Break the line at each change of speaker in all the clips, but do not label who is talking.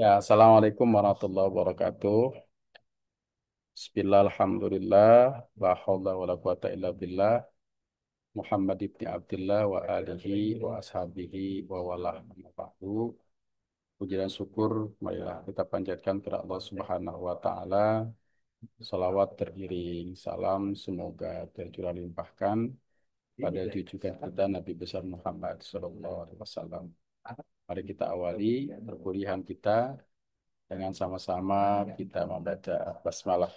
Ya, Assalamualaikum warahmatullahi wabarakatuh. Bismillah, alhamdulillah, la haula wa la quwata illa billah, Muhammad ibn Abdullah wa alihi wa ashabihi wa wala amma ba'du. Puji dan syukur, marilah kita panjatkan kepada Allah Subhanahu wa Ta'ala. Salawat teriring salam, semoga tercurah limpahkan pada junjungan kita Nabi besar Muhammad Sallallahu Alaihi Wasallam. Mari kita awali perkuliahan kita dengan sama-sama kita membaca basmalah.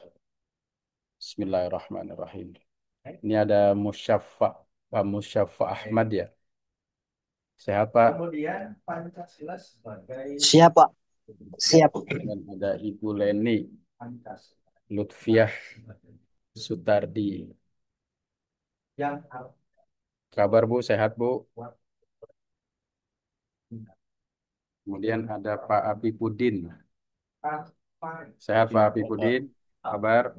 Bismillahirrahmanirrahim. Ini ada Musyafa Ahmad ya. Sehat Pak. Kemudian Pancasila sebagai
Siap, Pak. Siap.
dan ada Ibu Leni Lutfiah Sutardi. Yang kabar Bu, sehat Bu. Kemudian ada Pak Apipudin. Sehat Pak Apipudin. Kabar?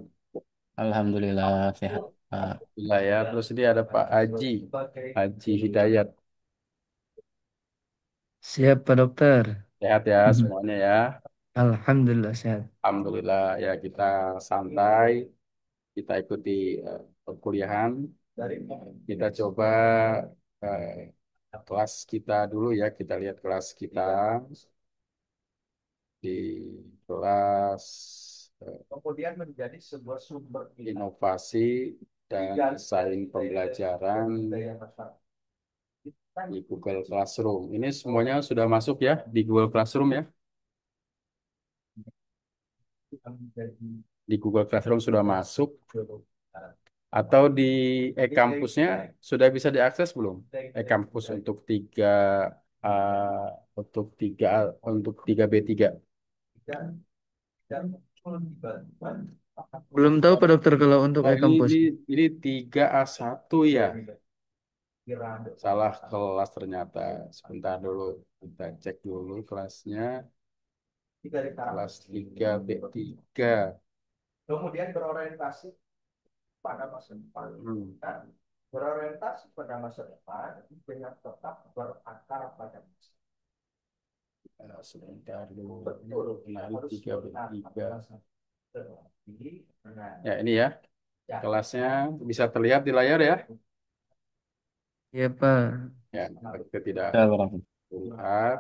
Alhamdulillah sehat, Pak.
Alhamdulillah ya. Terus ini ada Pak Haji, Haji Hidayat.
Siap, Pak Dokter.
Sehat ya
Mhm.
semuanya ya.
Alhamdulillah sehat.
Alhamdulillah ya kita santai, kita ikuti perkuliahan. Kita coba eh, kelas kita dulu ya, kita lihat kelas kita di kelas kemudian menjadi sebuah sumber inovasi dan desain pembelajaran di Google Classroom. Ini semuanya sudah masuk ya di Google Classroom ya. Di Google Classroom sudah masuk atau di e-kampusnya sudah bisa diakses belum? E-kampus untuk 3B3.
Belum tahu, Pak Dokter, kalau untuk
Oh,
e-kampus.
ini 3A1 ya. Salah kelas ternyata. Sebentar dulu. Kita cek dulu kelasnya. Kelas 3B3. Kemudian berorientasi pada masa depan. Berorientasi pada masa depan dengan tetap berakar pada masa. Sebentar dulu. Kenali 3B3. Ya, ini ya. Kelasnya bisa terlihat di layar ya.
Iya, Pak.
Ya, kita tidak
Assalamualaikum.
lihat.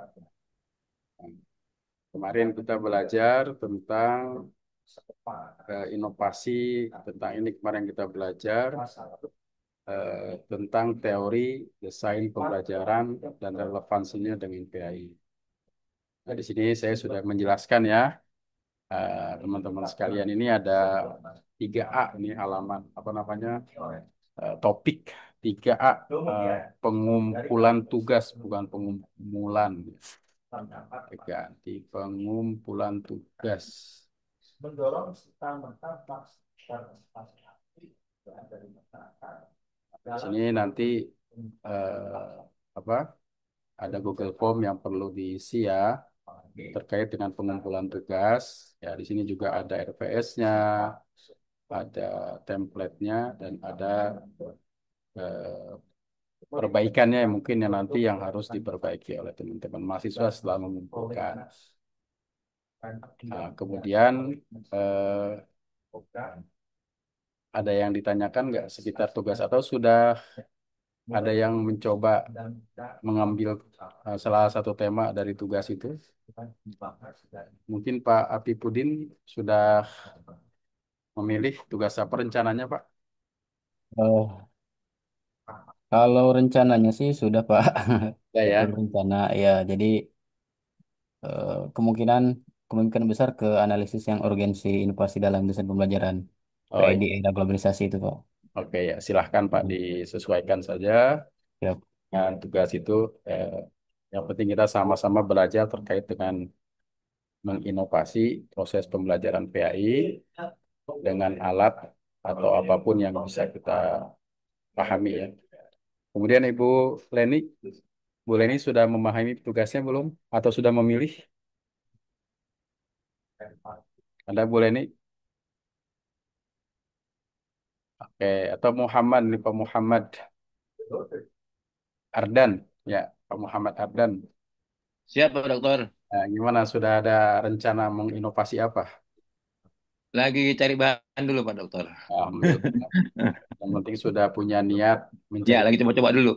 Kemarin kita belajar tentang inovasi, tentang ini kemarin kita belajar tentang teori desain pembelajaran dan relevansinya dengan PAI. Nah, di sini saya sudah menjelaskan ya, teman-teman sekalian ini ada 3A ini halaman apa namanya topik 3A pengumpulan tugas bukan pengumpulan. Ganti pengumpulan tugas. Mendorong serta-merta partisipasi dari masyarakat. Di sini nanti eh, apa ada Google Form yang perlu diisi ya terkait dengan pengumpulan tugas. Ya di sini juga ada RPS-nya, ada template-nya dan ada eh, perbaikannya yang mungkin yang nanti yang harus diperbaiki oleh teman-teman mahasiswa setelah mengumpulkan. Nah, kemudian eh, ada yang ditanyakan nggak sekitar tugas atau sudah ada yang mencoba mengambil salah satu tema dari tugas itu? Mungkin Pak Apipudin sudah memilih tugas apa rencananya Pak?
Oh, kalau rencananya sih sudah, Pak.
Ya ya.
Berencana ya. Jadi kemungkinan kemungkinan besar ke analisis yang urgensi inovasi dalam desain pembelajaran
Oh
PID
iya.
era globalisasi itu, Pak.
Oke ya, silahkan Pak disesuaikan saja.
Ya.
Nah, tugas itu eh, yang penting kita sama-sama belajar terkait dengan menginovasi proses pembelajaran PAI dengan alat atau apapun yang bisa kita pahami ya. Kemudian Ibu Leni, Bu Leni sudah memahami tugasnya belum? Atau sudah memilih? Ada Bu Leni? Oke, atau Muhammad nih Pak Muhammad Ardan, ya Pak Muhammad Ardan.
Siap, Pak Dokter.
Nah, gimana? Sudah ada rencana menginovasi apa?
Lagi cari bahan dulu Pak Dokter.
Alhamdulillah. Yang penting sudah punya niat
Ya,
mencari
lagi
bahan
coba-coba dulu.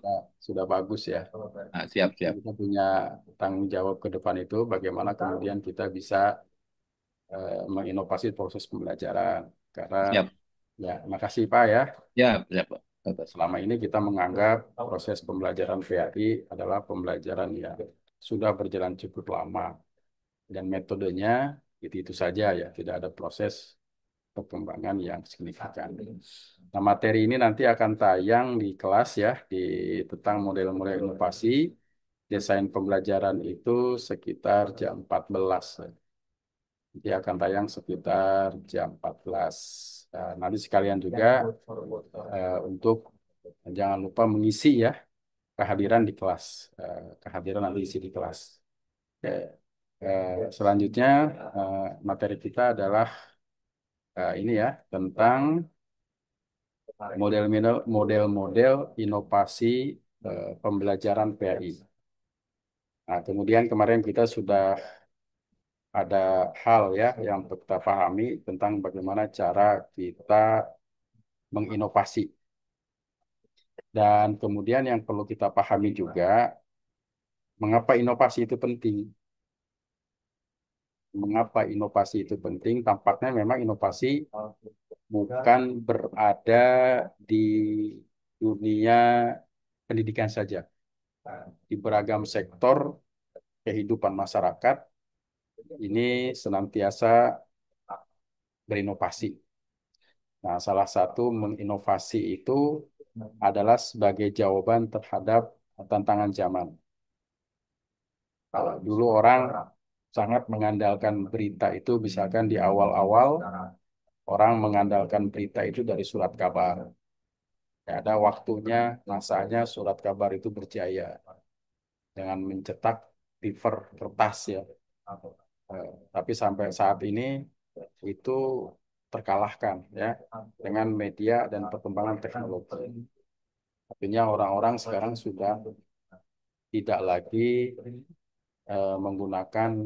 sudah bagus ya.
Ah, siap, siap.
Kita punya tanggung jawab ke depan itu bagaimana kemudian kita bisa menginovasi proses pembelajaran. Karena
Siap.
ya, makasih Pak ya.
Siap, siap, Pak Dokter.
Selama ini kita menganggap proses pembelajaran PAI adalah pembelajaran yang sudah berjalan cukup lama dan metodenya itu saja ya, tidak ada proses perkembangan yang signifikan. Nah, materi ini nanti akan tayang di kelas ya, di tentang model-model inovasi desain pembelajaran itu sekitar jam 14. Dia akan tayang sekitar jam 14. Nah, nanti sekalian juga untuk jangan lupa mengisi ya kehadiran di kelas, kehadiran nanti isi di kelas. Oke. Selanjutnya materi kita adalah ini ya tentang model-model inovasi pembelajaran PAI. Nah, kemudian kemarin kita sudah ada hal ya yang kita pahami tentang bagaimana cara kita menginovasi. Dan kemudian yang perlu kita pahami juga, mengapa inovasi itu penting. Mengapa inovasi itu penting? Tampaknya memang inovasi bukan berada di dunia pendidikan saja. Di beragam sektor kehidupan masyarakat, ini senantiasa berinovasi. Nah, salah satu menginovasi itu adalah sebagai jawaban terhadap tantangan zaman. Dulu orang sangat mengandalkan berita itu, misalkan di awal-awal orang mengandalkan berita itu dari surat kabar. Ya, ada waktunya, masanya surat kabar itu berjaya dengan mencetak paper kertas ya. Tapi sampai saat ini itu terkalahkan ya dengan media dan perkembangan teknologi. Artinya orang-orang sekarang sudah tidak lagi menggunakan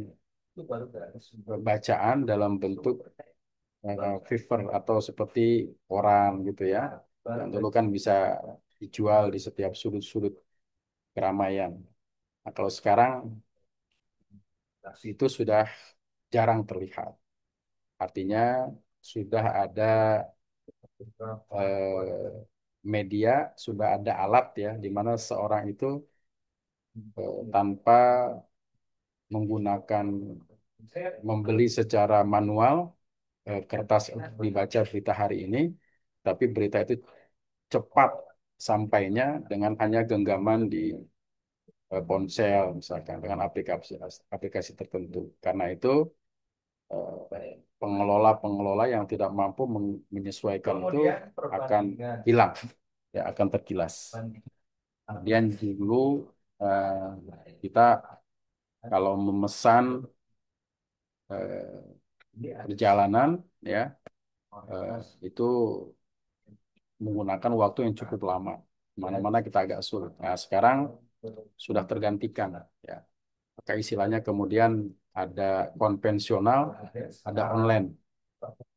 bacaan dalam bentuk paper atau seperti koran gitu ya. Yang dulu kan bisa dijual di setiap sudut-sudut keramaian. Nah, kalau sekarang itu sudah jarang terlihat. Artinya sudah ada media, sudah ada alat ya, di mana seorang itu tanpa menggunakan membeli secara manual kertas untuk dibaca berita hari ini, tapi berita itu cepat sampainya dengan hanya genggaman di ponsel misalkan dengan aplikasi aplikasi tertentu. Karena itu pengelola-pengelola yang tidak mampu menyesuaikan itu akan hilang, ya akan tergilas. Kemudian dulu kita kalau memesan perjalanan ya itu menggunakan waktu yang cukup lama. Mana-mana kita agak sulit. Nah, sekarang sudah tergantikan ya. Maka istilahnya kemudian ada konvensional, ada online,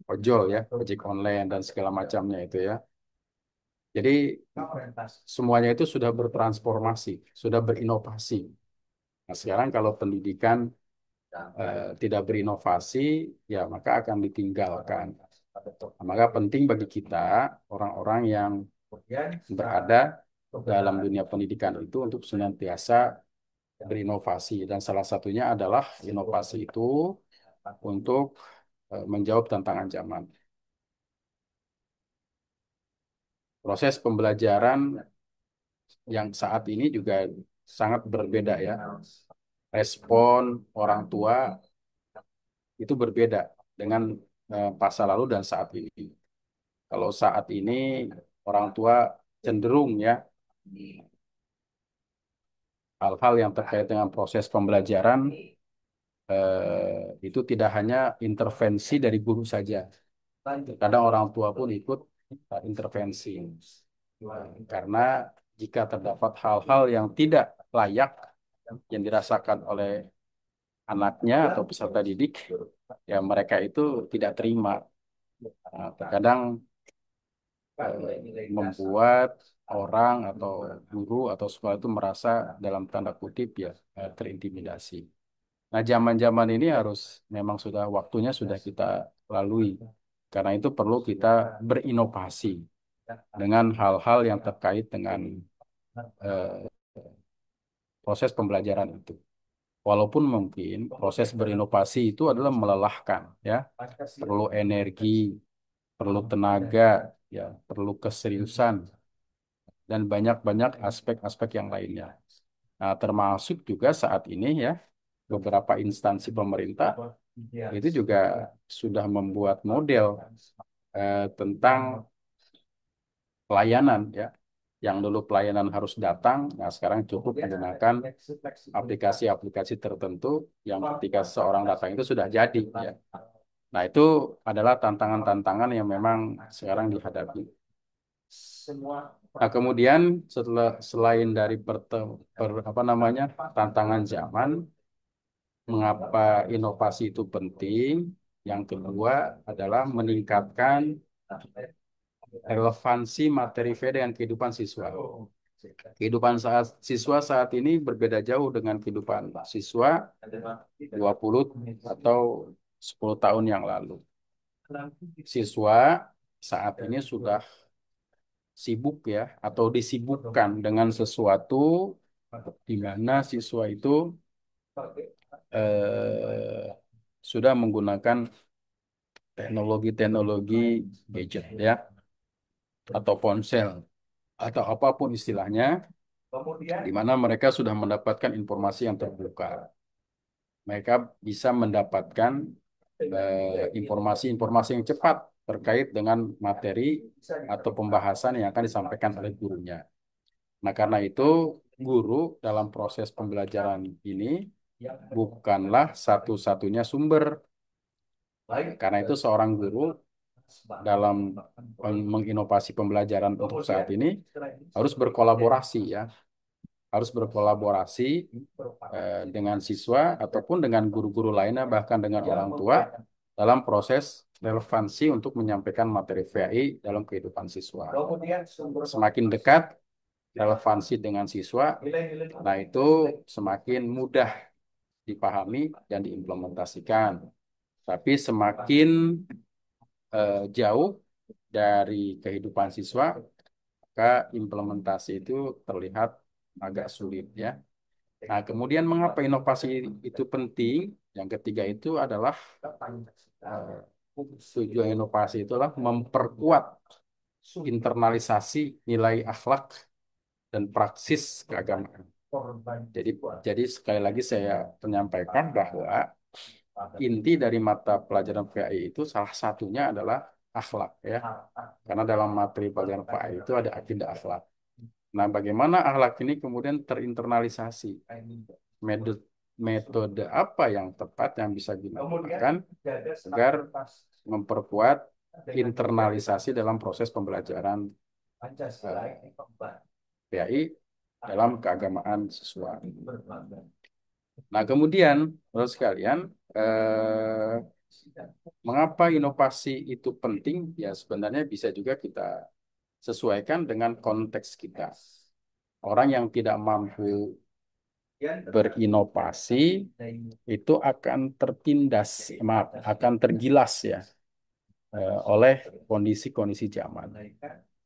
ojol ya, ojek online dan segala macamnya itu ya. Jadi semuanya itu sudah bertransformasi, sudah berinovasi. Nah, sekarang kalau pendidikan tidak berinovasi, ya maka akan ditinggalkan. Nah, maka penting bagi kita, orang-orang yang berada dalam dunia pendidikan itu untuk senantiasa berinovasi. Dan salah satunya adalah inovasi itu untuk menjawab tantangan zaman. Proses pembelajaran yang saat ini juga sangat berbeda ya. Respon orang tua itu berbeda dengan masa lalu dan saat ini. Kalau saat ini orang tua cenderung ya hal-hal yang terkait dengan proses pembelajaran itu tidak hanya intervensi dari guru saja. Kadang orang tua pun ikut intervensi. Karena jika terdapat hal-hal yang tidak layak yang dirasakan oleh anaknya atau peserta didik, ya mereka itu tidak terima. Nah, terkadang membuat orang atau guru atau sekolah itu merasa dalam tanda kutip ya terintimidasi. Nah, zaman-zaman ini harus memang sudah waktunya sudah kita lalui. Karena itu perlu kita berinovasi dengan hal-hal yang terkait dengan eh, proses pembelajaran itu. Walaupun mungkin proses berinovasi itu adalah melelahkan, ya, perlu energi, perlu tenaga, ya, perlu keseriusan, dan banyak-banyak aspek-aspek yang lainnya. Nah, termasuk juga saat ini ya, beberapa instansi pemerintah itu juga sudah membuat model tentang pelayanan ya. Yang dulu pelayanan harus datang, nah sekarang cukup menggunakan aplikasi-aplikasi tertentu yang ketika seorang datang itu sudah jadi ya. Nah, itu adalah tantangan-tantangan yang memang sekarang dihadapi. Nah, kemudian setelah selain dari apa namanya tantangan zaman, mengapa inovasi itu penting? Yang kedua adalah meningkatkan relevansi materi V dengan kehidupan siswa. Kehidupan siswa saat ini berbeda jauh dengan kehidupan siswa 20 atau 10 tahun yang lalu. Siswa saat ini sudah sibuk ya atau disibukkan dengan sesuatu di mana siswa itu eh, sudah menggunakan teknologi-teknologi gadget ya atau ponsel atau apapun istilahnya di mana mereka sudah mendapatkan informasi yang terbuka. Mereka bisa mendapatkan informasi-informasi yang cepat terkait dengan materi atau pembahasan yang akan disampaikan oleh gurunya. Nah, karena itu guru dalam proses pembelajaran ini bukanlah satu-satunya sumber. Karena itu seorang guru dalam menginovasi pembelajaran untuk saat ini harus berkolaborasi ya, harus berkolaborasi dengan siswa ataupun dengan guru-guru lainnya bahkan dengan orang tua dalam proses relevansi untuk menyampaikan materi VAI dalam kehidupan siswa. Semakin dekat relevansi dengan siswa, nah itu semakin mudah dipahami dan diimplementasikan. Tapi semakin jauh dari kehidupan siswa, maka implementasi itu terlihat agak sulit ya. Nah, kemudian mengapa inovasi itu penting? Yang ketiga itu adalah eh, tujuan inovasi itulah memperkuat internalisasi nilai akhlak dan praksis keagamaan. Jadi, jadi sekali lagi saya menyampaikan bahwa inti dari mata pelajaran VAI itu salah satunya adalah akhlak ya. Karena dalam materi pelajaran VAI itu ada agenda akhlak. Nah, bagaimana akhlak ini kemudian terinternalisasi? Metode metode apa yang tepat yang bisa digunakan agar memperkuat internalisasi dalam proses pembelajaran PAI dalam keagamaan siswa. Nah, kemudian, terus sekalian, mengapa inovasi itu penting? Ya, sebenarnya bisa juga kita sesuaikan dengan konteks kita. Orang yang tidak mampu berinovasi itu akan tertindas, maaf, akan tergilas ya oleh kondisi-kondisi zaman.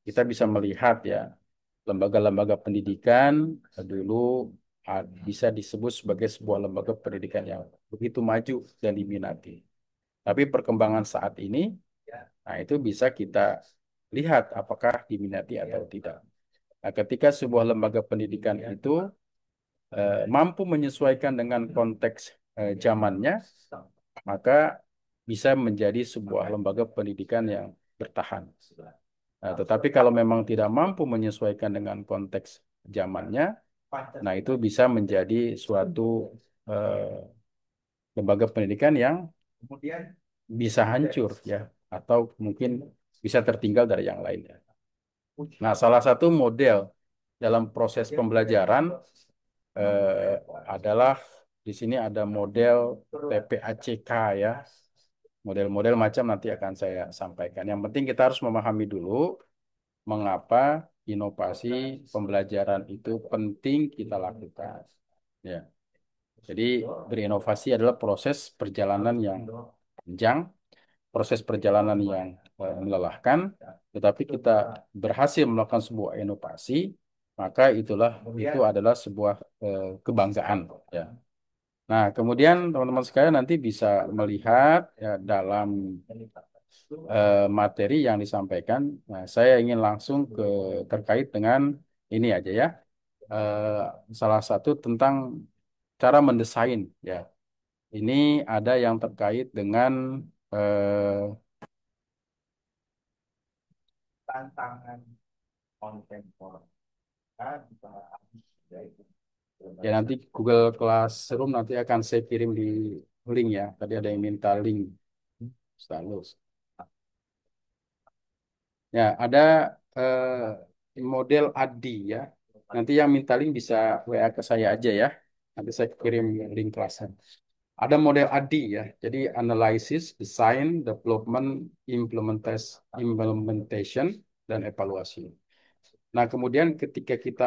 Kita bisa melihat ya lembaga-lembaga pendidikan dulu bisa disebut sebagai sebuah lembaga pendidikan yang begitu maju dan diminati. Tapi perkembangan saat ini, nah itu bisa kita lihat apakah diminati atau tidak. Nah, ketika sebuah lembaga pendidikan itu mampu menyesuaikan dengan konteks zamannya, maka bisa menjadi sebuah lembaga pendidikan yang bertahan. Nah, tetapi kalau memang tidak mampu menyesuaikan dengan konteks zamannya, nah itu bisa menjadi suatu lembaga pendidikan yang bisa hancur ya, atau mungkin bisa tertinggal dari yang lainnya. Nah, salah satu model dalam proses pembelajaran adalah Di sini ada model TPACK ya. Model-model macam nanti akan saya sampaikan. Yang penting kita harus memahami dulu mengapa inovasi pembelajaran itu penting kita lakukan. Ya. Jadi berinovasi adalah proses perjalanan yang panjang, proses perjalanan yang melelahkan, tetapi kita berhasil melakukan sebuah inovasi, maka itu adalah sebuah kebanggaan. Ya. Nah, kemudian teman-teman sekalian nanti bisa melihat ya, dalam materi yang disampaikan. Nah, saya ingin langsung terkait dengan ini aja ya. Eh, Salah satu tentang cara mendesain ya. Ini ada yang terkait dengan tantangan kontemporer. Ya nanti Google Classroom nanti akan saya kirim di link ya. Tadi ada yang minta link. Stalus. Ya, ada model ADI ya. Nanti yang minta link bisa WA ke saya aja ya. Nanti saya kirim link kelasnya. Ada model ADI ya. Jadi analysis, design, development, implementation, dan evaluasi. Nah, kemudian ketika kita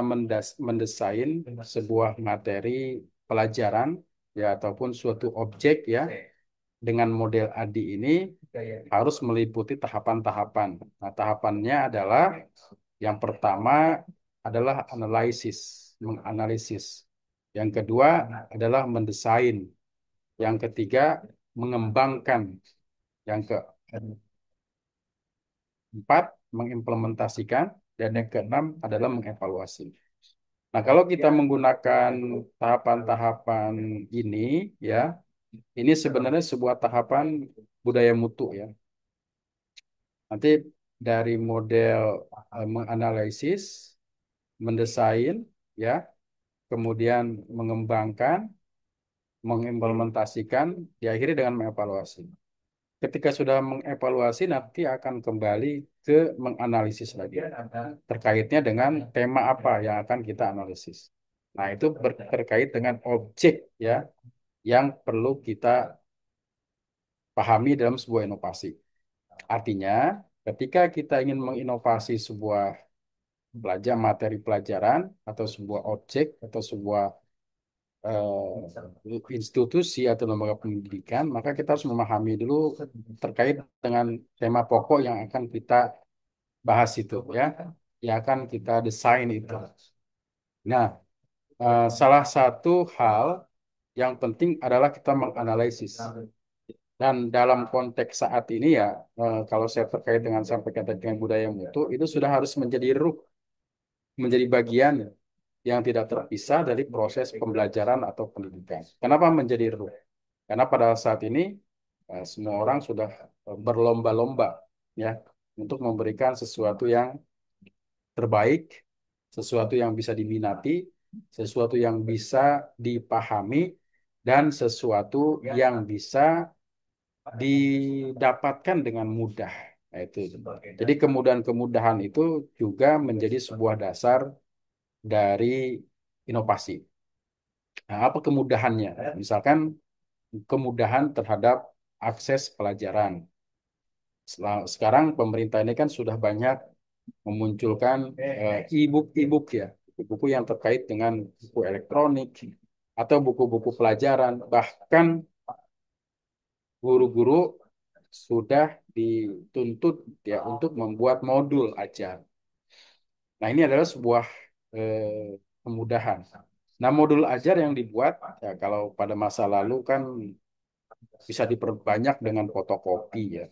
mendesain sebuah materi pelajaran ya ataupun suatu objek ya dengan model ADI ini harus meliputi tahapan-tahapan. Nah, tahapannya adalah yang pertama adalah analisis, menganalisis. Yang kedua adalah mendesain. Yang ketiga mengembangkan. Yang keempat mengimplementasikan dan yang keenam adalah mengevaluasi. Nah, kalau kita menggunakan tahapan-tahapan ini ya, ini sebenarnya sebuah tahapan budaya mutu ya. Nanti dari model menganalisis, mendesain, ya, kemudian mengembangkan, mengimplementasikan, diakhiri dengan mengevaluasi. Ketika sudah mengevaluasi, nanti akan kembali ke menganalisis lagi. Terkaitnya dengan tema apa yang akan kita analisis. Nah, itu terkait dengan objek ya yang perlu kita pahami dalam sebuah inovasi. Artinya, ketika kita ingin menginovasi sebuah materi pelajaran atau sebuah objek atau sebuah institusi atau lembaga pendidikan, maka kita harus memahami dulu terkait dengan tema pokok yang akan kita bahas itu ya, yang akan kita desain itu. Nah, salah satu hal yang penting adalah kita menganalisis. Dan dalam konteks saat ini ya, kalau saya terkait dengan sampaikan tadi dengan budaya mutu, itu sudah harus menjadi ruh, menjadi bagian yang tidak terpisah dari proses pembelajaran atau pendidikan. Kenapa menjadi ruh? Karena pada saat ini semua orang sudah berlomba-lomba ya untuk memberikan sesuatu yang terbaik, sesuatu yang bisa diminati, sesuatu yang bisa dipahami, dan sesuatu yang bisa didapatkan dengan mudah. Nah, itu. Jadi kemudahan-kemudahan itu juga menjadi sebuah dasar dari inovasi. Nah, apa kemudahannya? Misalkan kemudahan terhadap akses pelajaran. Sekarang pemerintah ini kan sudah banyak memunculkan e-book ya, buku-buku yang terkait dengan buku elektronik atau buku-buku pelajaran. Bahkan guru-guru sudah dituntut ya untuk membuat modul ajar. Nah, ini adalah sebuah kemudahan. Nah, modul ajar yang dibuat ya kalau pada masa lalu kan bisa diperbanyak dengan fotokopi ya.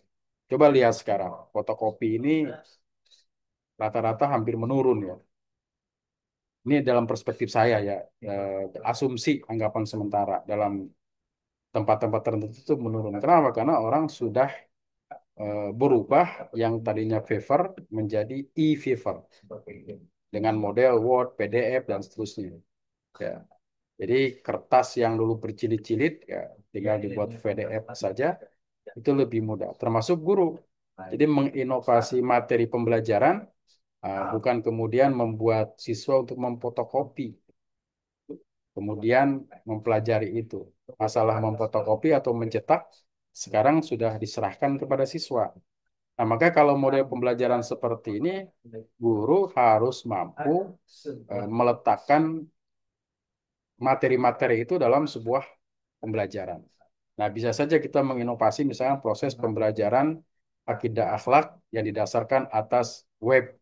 Coba lihat sekarang, fotokopi ini rata-rata hampir menurun ya. Ini dalam perspektif saya ya, asumsi anggapan sementara dalam tempat-tempat tertentu itu menurun. Kenapa? Karena orang sudah berubah yang tadinya favor menjadi e-favor dengan model Word, PDF dan seterusnya. Ya. Jadi kertas yang dulu berjilid-jilid ya tinggal dibuat PDF saja itu lebih mudah. Termasuk guru. Jadi menginovasi materi pembelajaran bukan kemudian membuat siswa untuk memfotokopi. kemudian mempelajari itu. Masalah memfotokopi atau mencetak sekarang sudah diserahkan kepada siswa. Nah, maka kalau model pembelajaran seperti ini, guru harus mampu meletakkan materi-materi itu dalam sebuah pembelajaran. Nah, bisa saja kita menginovasi misalnya proses pembelajaran akidah akhlak yang didasarkan atas web.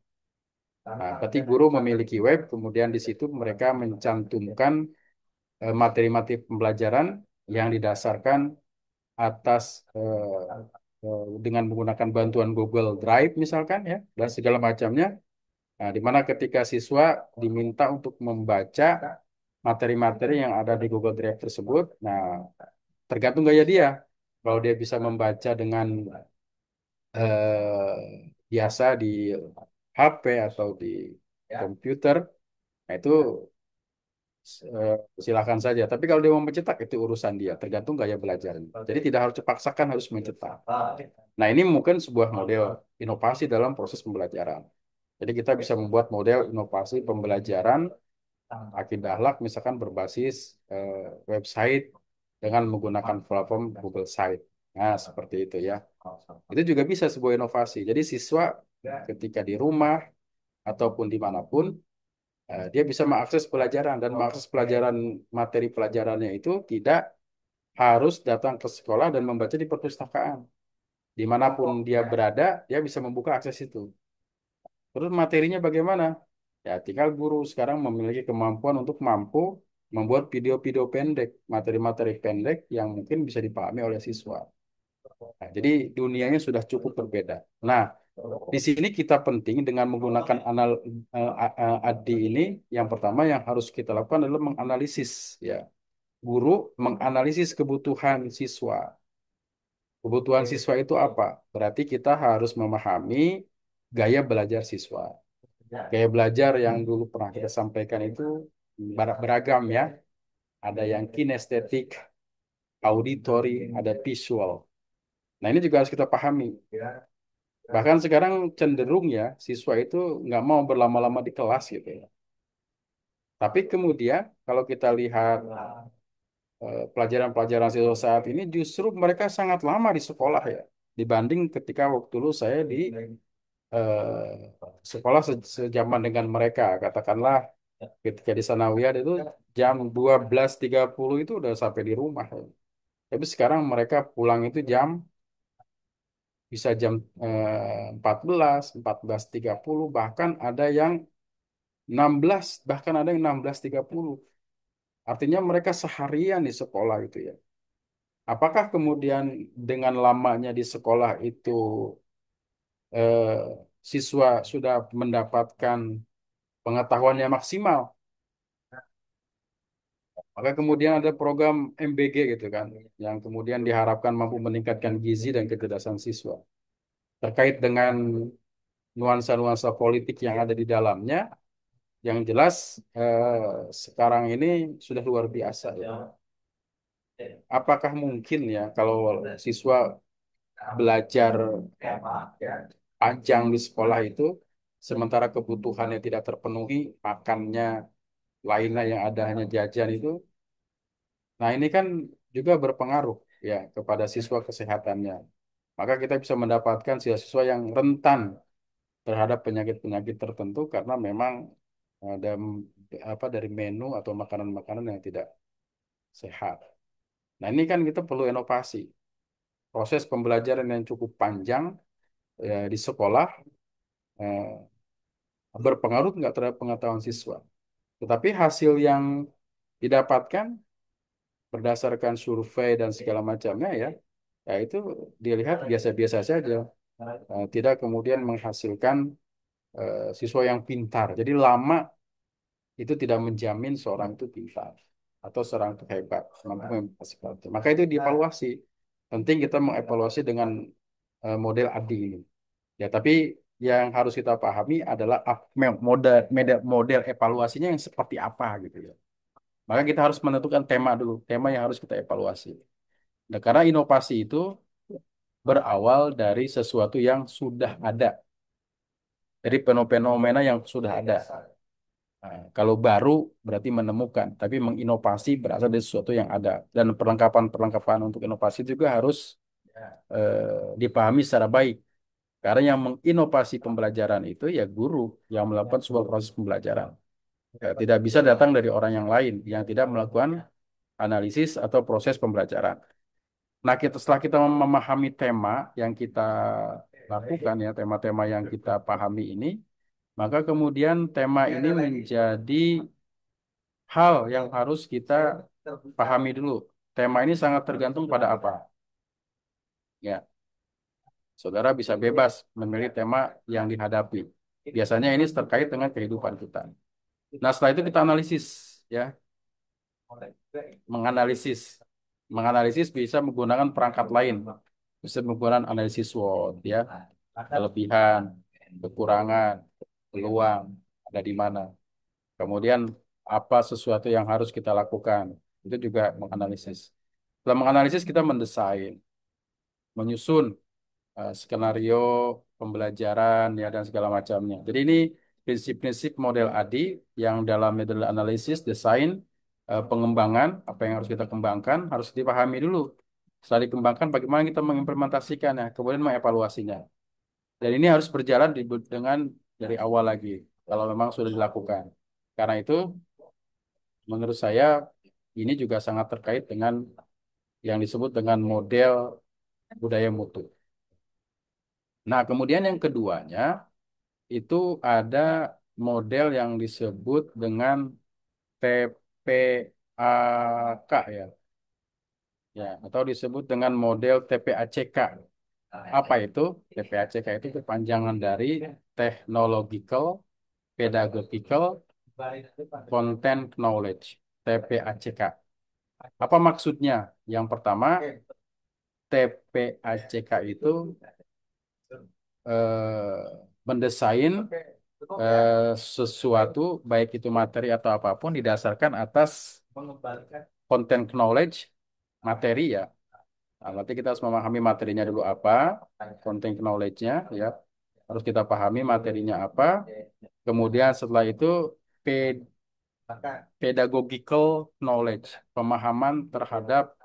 Nah, berarti guru memiliki web, kemudian di situ mereka mencantumkan materi-materi pembelajaran yang didasarkan atas dengan menggunakan bantuan Google Drive misalkan ya dan segala macamnya. Nah, di mana ketika siswa diminta untuk membaca materi-materi yang ada di Google Drive tersebut, nah tergantung gaya dia. Kalau dia bisa membaca dengan biasa di HP atau di komputer, nah itu eh, silakan saja. Tapi kalau dia mau mencetak itu urusan dia, tergantung gaya belajarnya. Jadi tidak harus dipaksakan harus mencetak. Nah, ini mungkin sebuah model inovasi dalam proses pembelajaran. Jadi kita bisa membuat model inovasi pembelajaran akidah akhlak misalkan berbasis website dengan menggunakan platform Google Site. Nah, seperti itu ya. Itu juga bisa sebuah inovasi. Jadi siswa ketika di rumah ataupun dimanapun dia bisa mengakses pelajaran dan mengakses pelajaran materi pelajarannya itu tidak harus datang ke sekolah dan membaca di perpustakaan. Dimanapun dia berada, dia bisa membuka akses itu. Terus materinya bagaimana? Ya, tinggal guru sekarang memiliki kemampuan untuk mampu membuat video-video pendek, materi-materi pendek yang mungkin bisa dipahami oleh siswa. Nah, jadi dunianya sudah cukup berbeda. Nah, di sini kita penting dengan menggunakan ADI ini, yang pertama yang harus kita lakukan adalah menganalisis, ya. Guru menganalisis kebutuhan siswa. Kebutuhan siswa itu apa? Berarti kita harus memahami gaya belajar siswa. Gaya belajar yang dulu pernah kita sampaikan itu beragam ya. Ada yang kinestetik, auditory, ada visual. Nah, ini juga harus kita pahami. Bahkan sekarang cenderung ya, siswa itu nggak mau berlama-lama di kelas gitu ya. Tapi kemudian kalau kita lihat pelajaran-pelajaran siswa saat ini justru mereka sangat lama di sekolah ya. Dibanding ketika waktu dulu saya di sekolah sejaman dengan mereka. Katakanlah ketika di Sanawiyah itu jam 12.30 itu udah sampai di rumah. Ya. Tapi sekarang mereka pulang itu bisa jam 14.30 bahkan ada yang 16 bahkan ada yang 16.30. Artinya mereka seharian di sekolah itu ya. Apakah kemudian dengan lamanya di sekolah itu eh, siswa sudah mendapatkan pengetahuan yang maksimal? Maka kemudian ada program MBG gitu kan, yang kemudian diharapkan mampu meningkatkan gizi dan kecerdasan siswa. Terkait dengan nuansa-nuansa politik yang ada di dalamnya, yang jelas sekarang ini sudah luar biasa ya. Apakah mungkin ya kalau siswa belajar panjang di sekolah itu, sementara kebutuhannya tidak terpenuhi, makannya lainnya yang ada hanya jajan itu, nah ini kan juga berpengaruh ya kepada siswa kesehatannya. Maka kita bisa mendapatkan siswa yang rentan terhadap penyakit-penyakit tertentu karena memang ada apa dari menu atau makanan-makanan yang tidak sehat. Nah, ini kan kita perlu inovasi. Proses pembelajaran yang cukup panjang ya, di sekolah eh, berpengaruh nggak terhadap pengetahuan siswa. Tetapi hasil yang didapatkan berdasarkan survei dan segala macamnya ya, ya itu dilihat biasa-biasa saja. Tidak kemudian menghasilkan siswa yang pintar. Jadi lama itu tidak menjamin seorang itu pintar atau seorang itu hebat, mampu mempercepat. Maka itu dievaluasi. Penting kita mengevaluasi dengan model ADI ini. Ya, tapi yang harus kita pahami adalah model evaluasinya yang seperti apa gitu ya. Maka kita harus menentukan tema dulu, tema yang harus kita evaluasi. Nah, karena inovasi itu berawal dari sesuatu yang sudah ada, dari fenomena yang sudah ada. Nah, kalau baru berarti menemukan, tapi menginovasi berasal dari sesuatu yang ada. Dan perlengkapan-perlengkapan untuk inovasi juga harus dipahami secara baik. Karena yang menginovasi pembelajaran itu ya guru yang melakukan sebuah proses pembelajaran. Tidak bisa datang dari orang yang lain yang tidak melakukan analisis atau proses pembelajaran. Nah, setelah kita memahami tema yang kita lakukan ya, tema-tema yang kita pahami ini, maka kemudian tema ini menjadi hal yang harus kita pahami dulu. Tema ini sangat tergantung pada apa. Ya, saudara bisa bebas memilih tema yang dihadapi. Biasanya ini terkait dengan kehidupan kita. Nah, setelah itu kita analisis, ya, menganalisis. Menganalisis bisa menggunakan perangkat lain. Bisa menggunakan analisis SWOT, ya, kelebihan, kekurangan, peluang, ada di mana. Kemudian apa sesuatu yang harus kita lakukan. Itu juga menganalisis. Setelah menganalisis kita mendesain, menyusun skenario pembelajaran ya dan segala macamnya. Jadi ini prinsip-prinsip model ADI yang dalam metode analisis, desain, pengembangan, apa yang harus kita kembangkan harus dipahami dulu. Setelah dikembangkan, bagaimana kita mengimplementasikannya, kemudian mengevaluasinya. Dan ini harus berjalan dengan dari awal lagi, kalau memang sudah dilakukan. Karena itu, menurut saya, ini juga sangat terkait dengan yang disebut dengan model budaya mutu. Nah, kemudian yang keduanya, itu ada model yang disebut dengan TPAK ya, ya atau disebut dengan model TPACK. Apa itu? TPACK itu kepanjangan dari Technological, Pedagogical, Content Knowledge. TPACK. Apa maksudnya? Yang pertama, TPACK itu mendesain sesuatu, baik itu materi atau apapun, didasarkan atas content knowledge materi ya. Nah, berarti kita harus memahami materinya dulu apa, content knowledge-nya ya. Harus kita pahami materinya apa. Kemudian setelah itu pe- pedagogical knowledge, pemahaman terhadap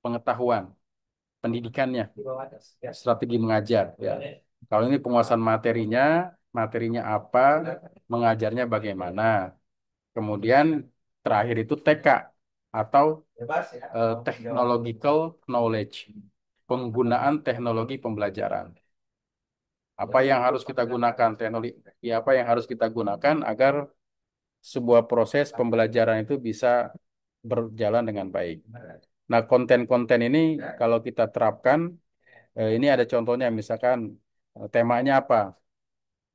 pengetahuan, pendidikannya, strategi mengajar ya. Kalau ini penguasaan materinya, materinya apa, mengajarnya bagaimana. Kemudian terakhir itu TK atau technological knowledge, penggunaan teknologi pembelajaran. Apa yang harus kita gunakan teknologi, ya apa yang harus kita gunakan agar sebuah proses pembelajaran itu bisa berjalan dengan baik. Nah, konten-konten ini kalau kita terapkan, ini ada contohnya, misalkan temanya apa?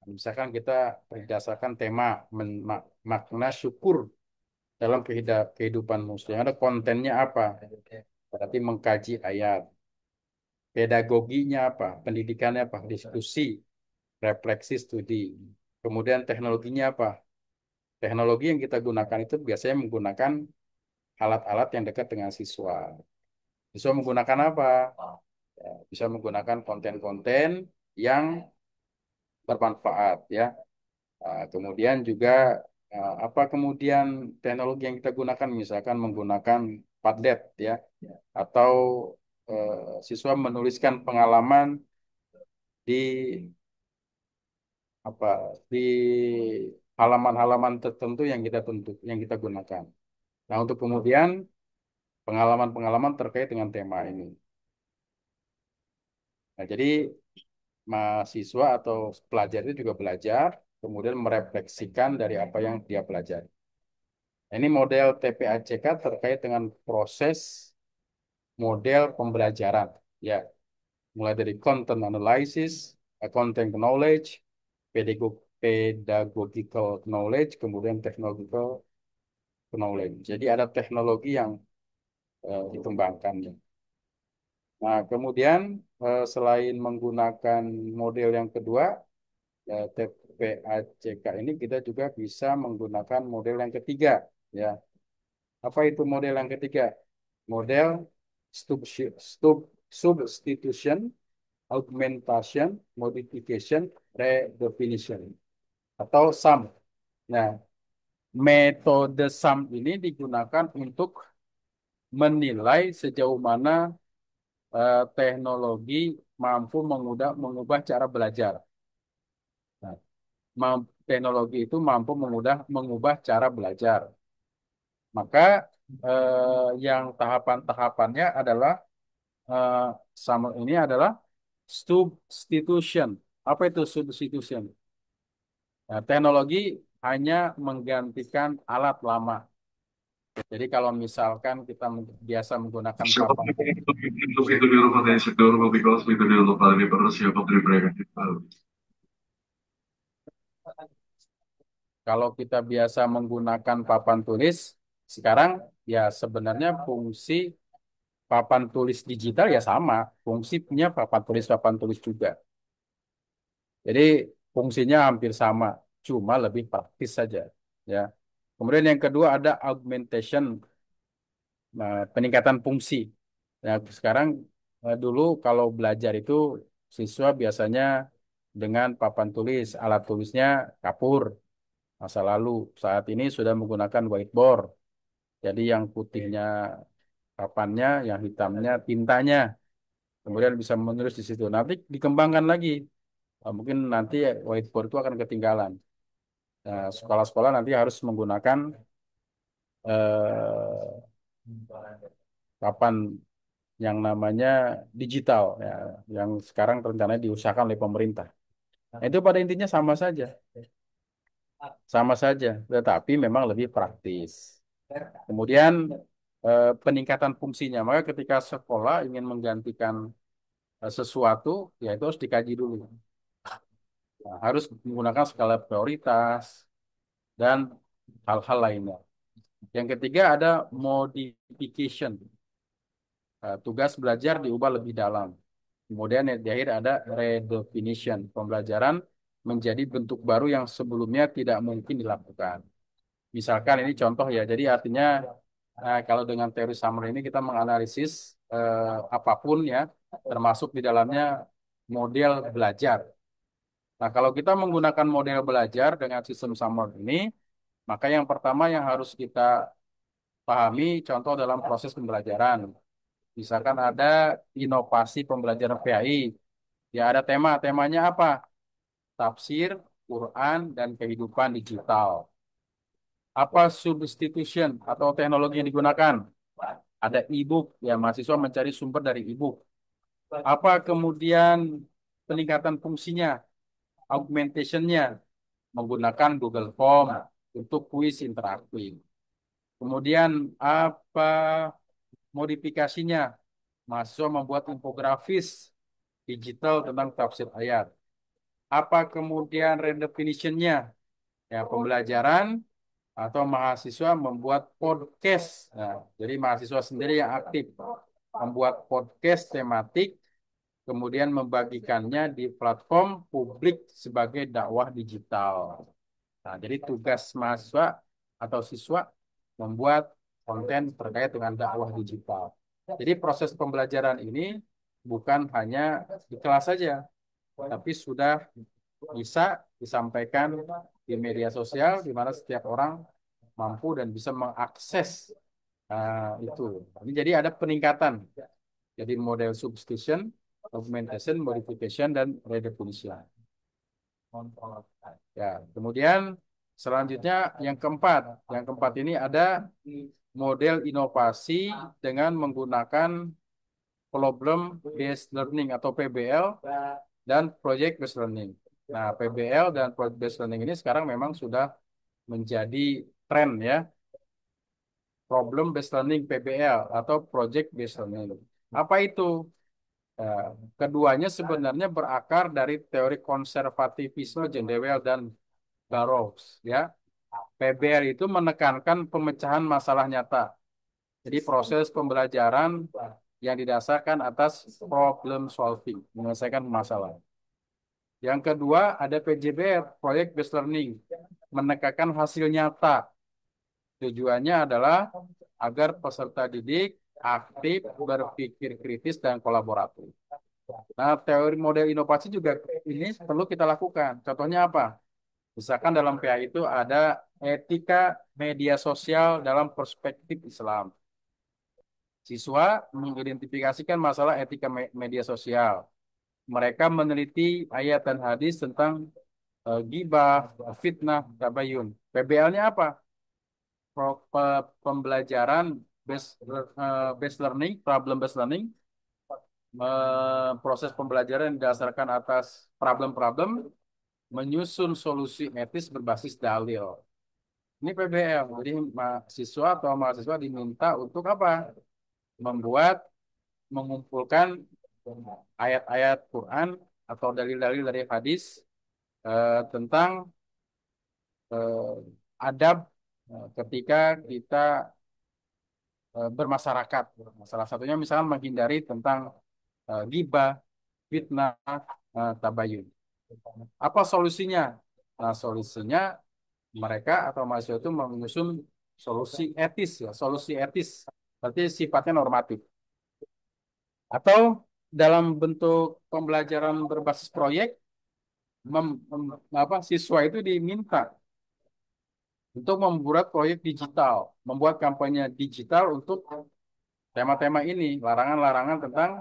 Misalkan kita berdasarkan tema makna syukur dalam kehidupan muslim. Ada kontennya apa? Berarti mengkaji ayat. Pedagoginya apa? Pendidikannya apa? Diskusi, refleksi, studi. Kemudian teknologinya apa? Teknologi yang kita gunakan itu biasanya menggunakan alat-alat yang dekat dengan siswa. Siswa menggunakan apa? Ya, bisa menggunakan konten-konten yang bermanfaat ya. Kemudian juga apa kemudian teknologi yang kita gunakan misalkan menggunakan Padlet ya atau siswa menuliskan pengalaman di apa di halaman-halaman tertentu yang kita gunakan. Nah, untuk kemudian pengalaman-pengalaman terkait dengan tema ini. Nah, jadi mahasiswa atau pelajar itu juga belajar, kemudian merefleksikan dari apa yang dia pelajari. Nah, ini model TPACK terkait dengan proses model pembelajaran. Ya, mulai dari content analysis, content knowledge, pedagogical knowledge, kemudian technological knowledge. Jadi ada teknologi yang dikembangkan. Nah, kemudian selain menggunakan model yang kedua, TPACK ini kita juga bisa menggunakan model yang ketiga. Ya, apa itu model yang ketiga? Model substitution, augmentation, modification, redefinition atau SAM. Nah, metode SAM ini digunakan untuk menilai sejauh mana teknologi mampu mengubah cara belajar. Nah, teknologi itu mampu mengubah cara belajar. Maka yang tahapan-tahapannya adalah eh, sama ini adalah substitution. Apa itu substitution? Nah, teknologi hanya menggantikan alat lama. Jadi kalau misalkan kita biasa menggunakan
Siapa
papan,
itu di rumah dan setor mau kelas itu di lokal ini baru siapa dari mereka kita.
kalau kita biasa menggunakan papan tulis, sekarang ya sebenarnya fungsi papan tulis digital ya sama, fungsinya papan tulis juga. Jadi fungsinya hampir sama, cuma lebih praktis saja, ya. Kemudian yang kedua ada augmentation, nah, peningkatan fungsi. Nah, sekarang dulu kalau belajar itu siswa biasanya dengan papan tulis, alat tulisnya kapur masa lalu. Saat ini sudah menggunakan whiteboard. Jadi yang putihnya papannya, yang hitamnya tintanya. Kemudian bisa menulis di situ. Nanti dikembangkan lagi. Mungkin nanti whiteboard itu akan ketinggalan. Nah, sekolah-sekolah nanti harus menggunakan eh, papan yang namanya digital, ya, yang sekarang rencananya diusahakan oleh pemerintah. Nah, itu pada intinya sama saja, tetapi memang lebih praktis. Kemudian peningkatan fungsinya, maka ketika sekolah ingin menggantikan sesuatu, ya itu harus dikaji dulu. Nah, harus menggunakan skala prioritas dan hal-hal lainnya. Yang ketiga ada modification. Tugas belajar diubah lebih dalam. Kemudian di akhir ada redefinition. Pembelajaran menjadi bentuk baru yang sebelumnya tidak mungkin dilakukan. Misalkan ini contoh ya. Jadi artinya kalau dengan teori summary ini kita menganalisis apapun ya, termasuk di dalamnya model belajar. Nah, kalau kita menggunakan model belajar dengan sistem summary ini, maka yang pertama yang harus kita pahami contoh dalam proses pembelajaran. Misalkan ada inovasi pembelajaran PAI. Ya ada temanya apa? Tafsir, Quran, dan kehidupan digital. Apa substitution atau teknologi yang digunakan? Ada e-book, ya mahasiswa mencari sumber dari e-book. Apa kemudian peningkatan fungsinya, augmentationnya, menggunakan Google Form untuk kuis interaktif. Kemudian apa modifikasinya? Mahasiswa membuat infografis digital tentang tafsir ayat. Apa kemudian redefinitionnya? Ya, pembelajaran atau mahasiswa membuat podcast. Nah, jadi mahasiswa sendiri yang aktif membuat podcast tematik, kemudian membagikannya di platform publik sebagai dakwah digital. Nah, jadi tugas mahasiswa atau siswa membuat konten terkait dengan dakwah digital. Jadi proses pembelajaran ini bukan hanya di kelas saja, tapi sudah bisa disampaikan di media sosial di mana setiap orang mampu dan bisa mengakses itu. Jadi ada peningkatan. Jadi model substitution, augmentation, modification, dan redefinition. Ya, kemudian selanjutnya yang keempat ini ada model inovasi dengan menggunakan problem based learning atau PBL dan project based learning. Nah, PBL dan project based learning ini sekarang memang sudah menjadi tren ya, problem based learning PBL atau project based learning. Apa itu? Eh, Keduanya sebenarnya berakar dari teori konservativisme Jendewel dan Burroughs ya. PBL itu menekankan pemecahan masalah nyata. Jadi proses pembelajaran yang didasarkan atas problem solving, menyelesaikan masalah. Yang kedua ada PJBL, Project Based Learning, menekankan hasil nyata. Tujuannya adalah agar peserta didik aktif, berpikir kritis, dan kolaboratif. Nah, teori model inovasi juga ini perlu kita lakukan. Contohnya apa? Misalkan dalam PA itu ada etika media sosial dalam perspektif Islam. Siswa mengidentifikasikan masalah etika media sosial. Mereka meneliti ayat dan hadis tentang gibah, fitnah, tabayun. PBL-nya apa? Pembelajaran based learning, problem based learning, proses pembelajaran didasarkan atas problem-problem, menyusun solusi etis berbasis dalil. Ini PBL. Jadi mahasiswa atau mahasiswa diminta untuk apa? Mengumpulkan ayat-ayat Quran atau dalil-dalil dari hadis tentang eh, adab ketika kita bermasyarakat. Salah satunya misalnya menghindari tentang ghibah, fitnah, tabayun. Apa solusinya? Nah, solusinya mereka atau mahasiswa itu mengusung solusi etis ya, solusi etis. Berarti sifatnya normatif. Atau dalam bentuk pembelajaran berbasis proyek, siswa itu diminta untuk membuat proyek digital, membuat kampanye digital untuk tema-tema ini, larangan-larangan tentang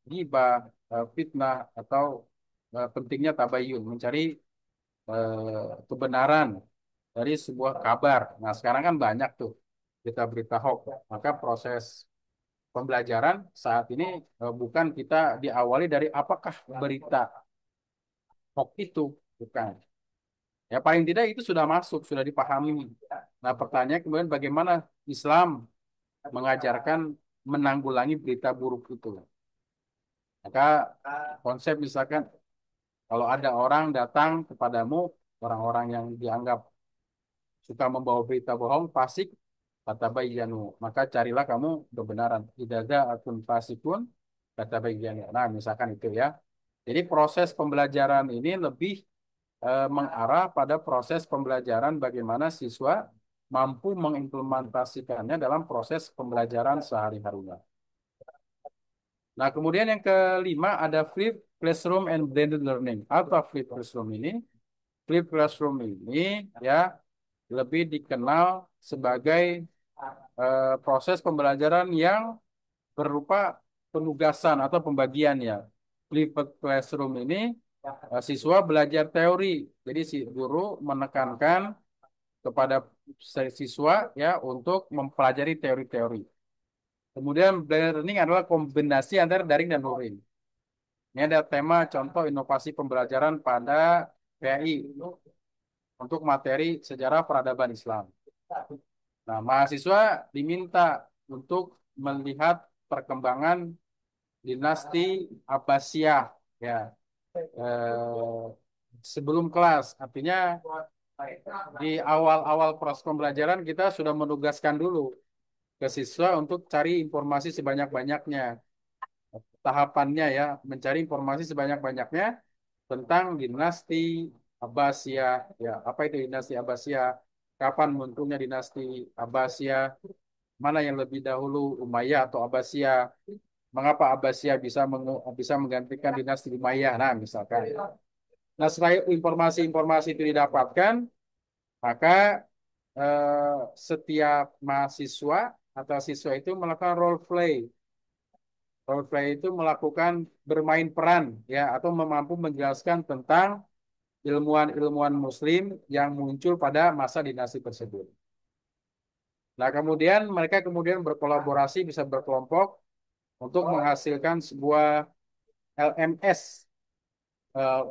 ghibah, fitnah, atau pentingnya tabayun, mencari kebenaran dari sebuah kabar. Nah, sekarang kan banyak tuh berita-berita hoax. Maka proses pembelajaran saat ini bukan kita diawali dari apakah berita hoax itu, bukan. Ya paling tidak itu sudah masuk, sudah dipahami. Nah, pertanyaan kemudian bagaimana Islam mengajarkan menanggulangi berita buruk itu. Maka konsep misalkan kalau ada orang datang kepadamu, orang-orang yang dianggap suka membawa berita bohong, fasik, kata bayyanu. Maka carilah kamu kebenaran. Idza akun fasikun, kata bayyanu. Nah, misalkan itu ya. Jadi proses pembelajaran ini lebih mengarah pada proses pembelajaran bagaimana siswa mampu mengimplementasikannya dalam proses pembelajaran sehari-harinya. Nah, kemudian yang kelima ada flip classroom and blended learning. Apa flip classroom ini? Flip classroom ini ya lebih dikenal sebagai proses pembelajaran yang berupa penugasan atau pembagian ya. Flipped classroom ini siswa belajar teori. Jadi si guru menekankan kepada siswa ya untuk mempelajari teori-teori. Kemudian blended learning adalah kombinasi antara daring dan luring. Ini ada tema contoh inovasi pembelajaran pada PAI untuk materi sejarah peradaban Islam. Nah, mahasiswa diminta untuk melihat perkembangan dinasti Abbasiyah ya sebelum kelas. Artinya di awal-awal proses pembelajaran kita sudah menugaskan dulu ke siswa untuk cari informasi sebanyak-banyaknya. Tahapannya ya, mencari informasi sebanyak-banyaknya tentang dinasti Abbasiyah. Ya, apa itu dinasti Abbasiyah? Kapan munculnya dinasti Abbasiyah? Mana yang lebih dahulu, Umayyah atau Abbasiyah? Mengapa Abbasiyah bisa menggantikan dinasti Umayyah? Nah, misalkan. Nah, setelah informasi-informasi itu didapatkan, maka setiap mahasiswa atau siswa itu melakukan role play. Role play itu melakukan bermain peran ya atau mampu menjelaskan tentang ilmuwan-ilmuwan Muslim yang muncul pada masa dinasti tersebut. Nah, kemudian mereka kemudian berkolaborasi bisa berkelompok untuk menghasilkan sebuah LMS eh,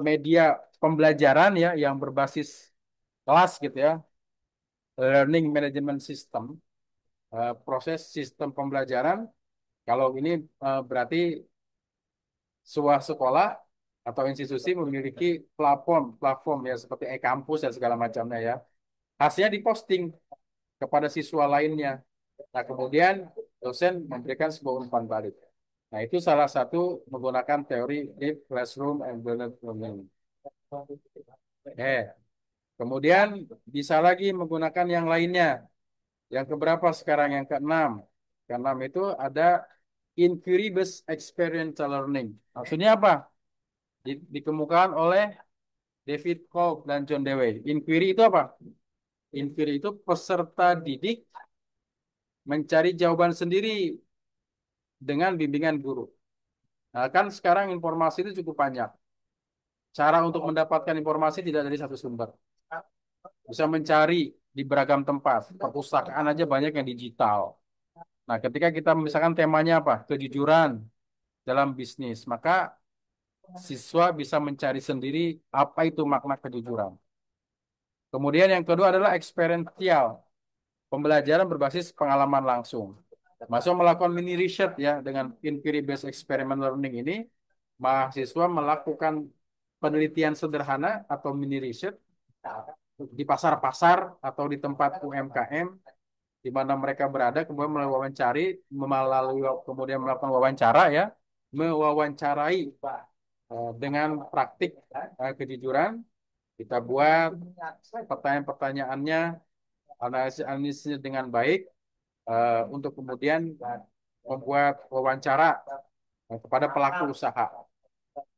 media pembelajaran ya yang berbasis kelas gitu ya, learning management system, proses sistem pembelajaran. Kalau ini berarti sebuah sekolah atau institusi memiliki platform ya seperti e-kampus dan segala macamnya ya. Hasilnya diposting kepada siswa lainnya. Nah, kemudian dosen memberikan sebuah umpan balik. Nah, itu salah satu menggunakan teori deep classroom and blended learning. Kemudian bisa lagi menggunakan yang lainnya. Yang keberapa sekarang? Yang keenam. Keenam itu ada inquiry based experiential learning. Maksudnya apa? Dikemukakan oleh David Kolb dan John Dewey. Inquiry itu apa? Inquiry itu peserta didik mencari jawaban sendiri dengan bimbingan guru. Nah, kan sekarang informasi itu cukup banyak. Cara untuk mendapatkan informasi tidak dari satu sumber. Bisa mencari di beragam tempat. Perpustakaan aja banyak yang digital. Nah, ketika kita misalkan temanya apa? Kejujuran dalam bisnis, maka siswa bisa mencari sendiri apa itu makna kejujuran. Kemudian yang kedua adalah experiential, pembelajaran berbasis pengalaman langsung. Mahasiswa melakukan mini research ya dengan inquiry based experiment learning ini, mahasiswa melakukan penelitian sederhana atau mini research di pasar-pasar atau di tempat UMKM di mana mereka berada, kemudian kemudian melakukan wawancara ya, mewawancarai dengan praktik kejujuran. Kita buat pertanyaan-pertanyaannya, analisisnya dengan baik untuk kemudian membuat wawancara kepada pelaku usaha.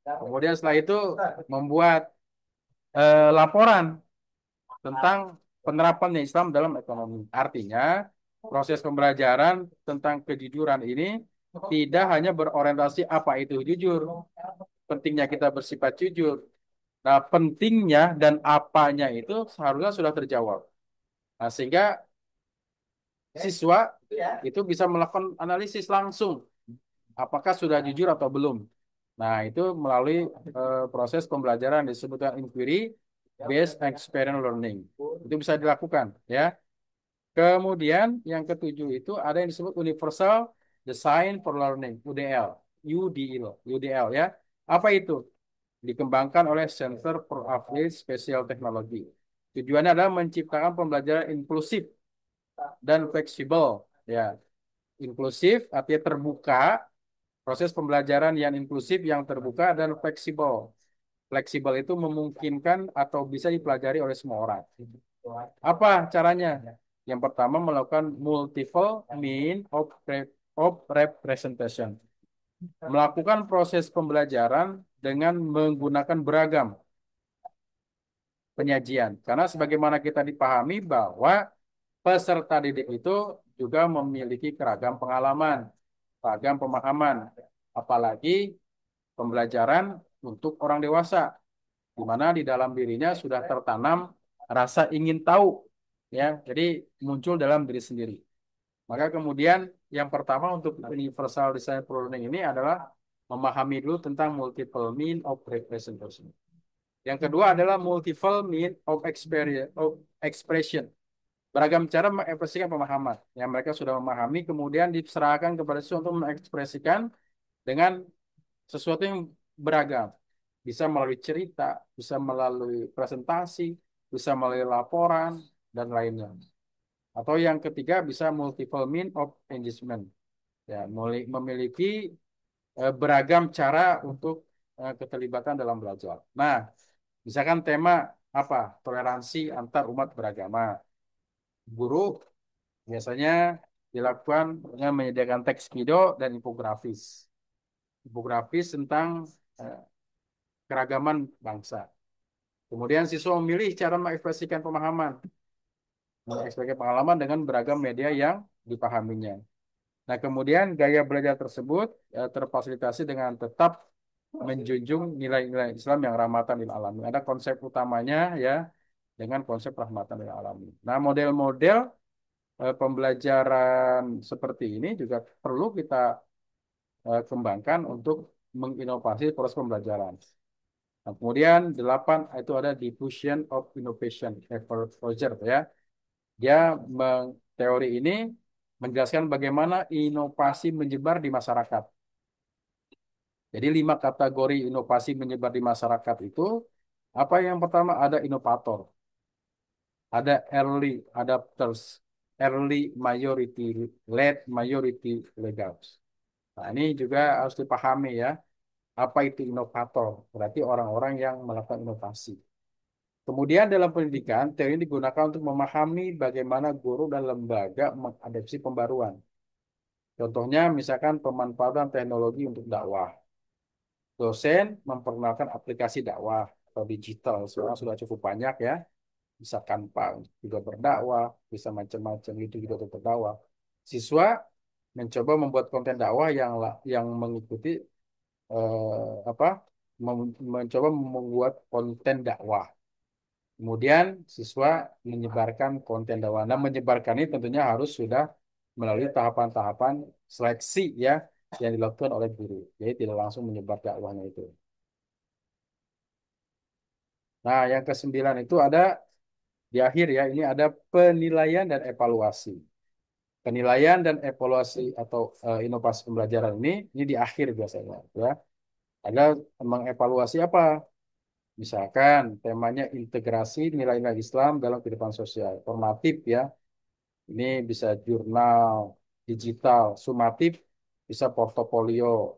Kemudian setelah itu membuat laporan tentang penerapan Islam dalam ekonomi. Artinya, proses pembelajaran tentang kejujuran ini tidak hanya berorientasi apa itu jujur, pentingnya kita bersifat jujur. Nah, pentingnya dan apanya itu seharusnya sudah terjawab. Nah, sehingga siswa itu bisa melakukan analisis langsung apakah sudah jujur atau belum. Nah, itu melalui proses pembelajaran disebutkan inquiry based experiential learning. Itu bisa dilakukan ya. Kemudian yang ketujuh itu ada yang disebut Universal Design for Learning, UDL, UDL ya. Apa itu? Dikembangkan oleh Center for Applied Special Technology. Tujuannya adalah menciptakan pembelajaran inklusif dan fleksibel ya. Inklusif artinya terbuka, proses pembelajaran yang inklusif, yang terbuka dan fleksibel. Fleksibel itu memungkinkan atau bisa dipelajari oleh semua orang. Apa caranya? Yang pertama melakukan multiple mean of representation. Melakukan proses pembelajaran dengan menggunakan beragam penyajian. Karena sebagaimana kita dipahami bahwa peserta didik itu juga memiliki keragam pengalaman, keragam pemahaman, apalagi pembelajaran untuk orang dewasa, di mana di dalam dirinya sudah tertanam rasa ingin tahu, ya, jadi muncul dalam diri sendiri. Maka kemudian yang pertama untuk universal design for learning ini adalah memahami dulu tentang multiple mean of representation. Yang kedua adalah multiple mean of expression. Beragam cara mengekspresikan pemahaman. Yang mereka sudah memahami, kemudian diserahkan kepada siswa untuk mengekspresikan dengan sesuatu yang beragam. Bisa melalui cerita, bisa melalui presentasi, bisa melalui laporan, dan lainnya. Atau yang ketiga bisa multiple mean of engagement. Ya, memiliki beragam cara untuk keterlibatan dalam belajar. Nah, misalkan tema apa? Toleransi antar umat beragama. Guru biasanya dilakukan dengan menyediakan teks video dan infografis. Infografis tentang eh, keragaman bangsa. Kemudian siswa memilih cara mengekspresikan pemahaman. Mengekspresikan pengalaman dengan beragam media yang dipahaminya. Nah, kemudian gaya belajar tersebut terfasilitasi dengan tetap menjunjung nilai-nilai Islam yang rahmatan lil alamin. Ada konsep utamanya ya dengan konsep rahmatan lil alamin. Nah, model-model pembelajaran seperti ini juga perlu kita kembangkan untuk menginovasi proses pembelajaran. Nah, kemudian 8 itu ada diffusion of innovation exposure ya. Dia teori ini menjelaskan bagaimana inovasi menyebar di masyarakat. Jadi 5 kategori inovasi menyebar di masyarakat itu apa yang pertama ada inovator, ada early adapters, early majority, late majority legals. Nah, ini juga harus dipahami ya. Apa itu inovator? Berarti orang-orang yang melakukan inovasi. Kemudian dalam pendidikan, teori ini digunakan untuk memahami bagaimana guru dan lembaga mengadopsi pembaruan. Contohnya misalkan pemanfaatan teknologi untuk dakwah. Dosen memperkenalkan aplikasi dakwah. atau digital sekarang sudah cukup banyak ya. Bisa Canva juga berdakwah, bisa macam-macam itu juga untuk berdakwah. Siswa mencoba membuat konten dakwah yang mengikuti apa mencoba membuat konten dakwah. Kemudian siswa menyebarkan konten dakwah. Nah, menyebarkan ini tentunya harus sudah melalui tahapan-tahapan seleksi ya yang dilakukan oleh guru. Jadi tidak langsung menyebar dakwahnya itu. Nah, yang kesembilan itu ada di akhir ya, ini ada penilaian dan evaluasi. Penilaian dan evaluasi atau inovasi pembelajaran ini di akhir biasanya ya. Ada mengevaluasi apa? Misalkan temanya integrasi nilai-nilai Islam dalam kehidupan sosial, formatif ya. Ini bisa jurnal digital, sumatif bisa portofolio.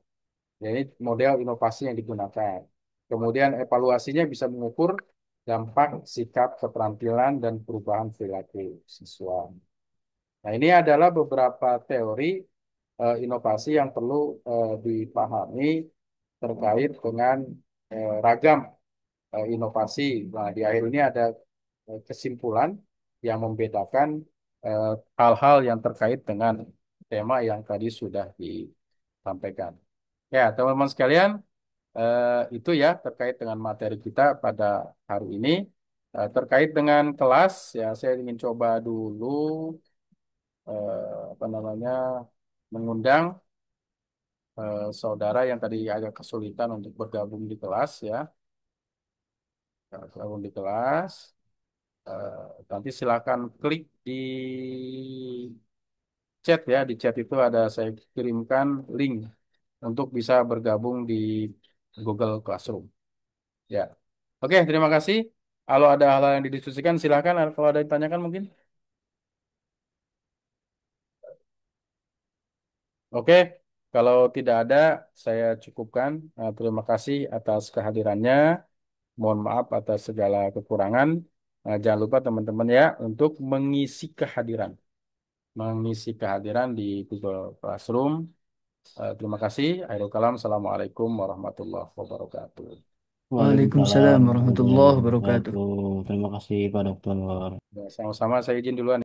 Jadi model inovasi yang digunakan. Kemudian evaluasinya bisa mengukur dampak, sikap, keterampilan, dan perubahan perilaku siswa. Nah, ini adalah beberapa teori inovasi yang perlu dipahami terkait dengan ragam inovasi. Nah, di akhir ini ada kesimpulan yang membedakan eh, hal-hal yang terkait dengan tema yang tadi sudah disampaikan. Ya, teman-teman sekalian, itu ya terkait dengan materi kita pada hari ini. Terkait dengan kelas, ya saya ingin coba dulu apa namanya mengundang saudara yang tadi agak kesulitan untuk bergabung di kelas ya. Bergabung di kelas. Nanti silakan klik di chat ya. Di chat itu ada saya kirimkan link untuk bisa bergabung di Google Classroom. Ya. Oke, terima kasih. Kalau ada hal yang didiskusikan silakan. Kalau ada yang ditanyakan mungkin. Oke, kalau tidak ada saya cukupkan. Terima kasih atas kehadirannya. Mohon maaf atas segala kekurangan. Jangan lupa teman-teman ya untuk mengisi kehadiran di Google Classroom. Terima kasih. Akhirul kalam. Assalamualaikum warahmatullahi wabarakatuh.
Waalaikumsalam
Waalaikumsalam
warahmatullahi
warahmatullahi
wabarakatuh.
wabarakatuh. Terima kasih Pak Dokter.
Ya, sama-sama saya izin duluan.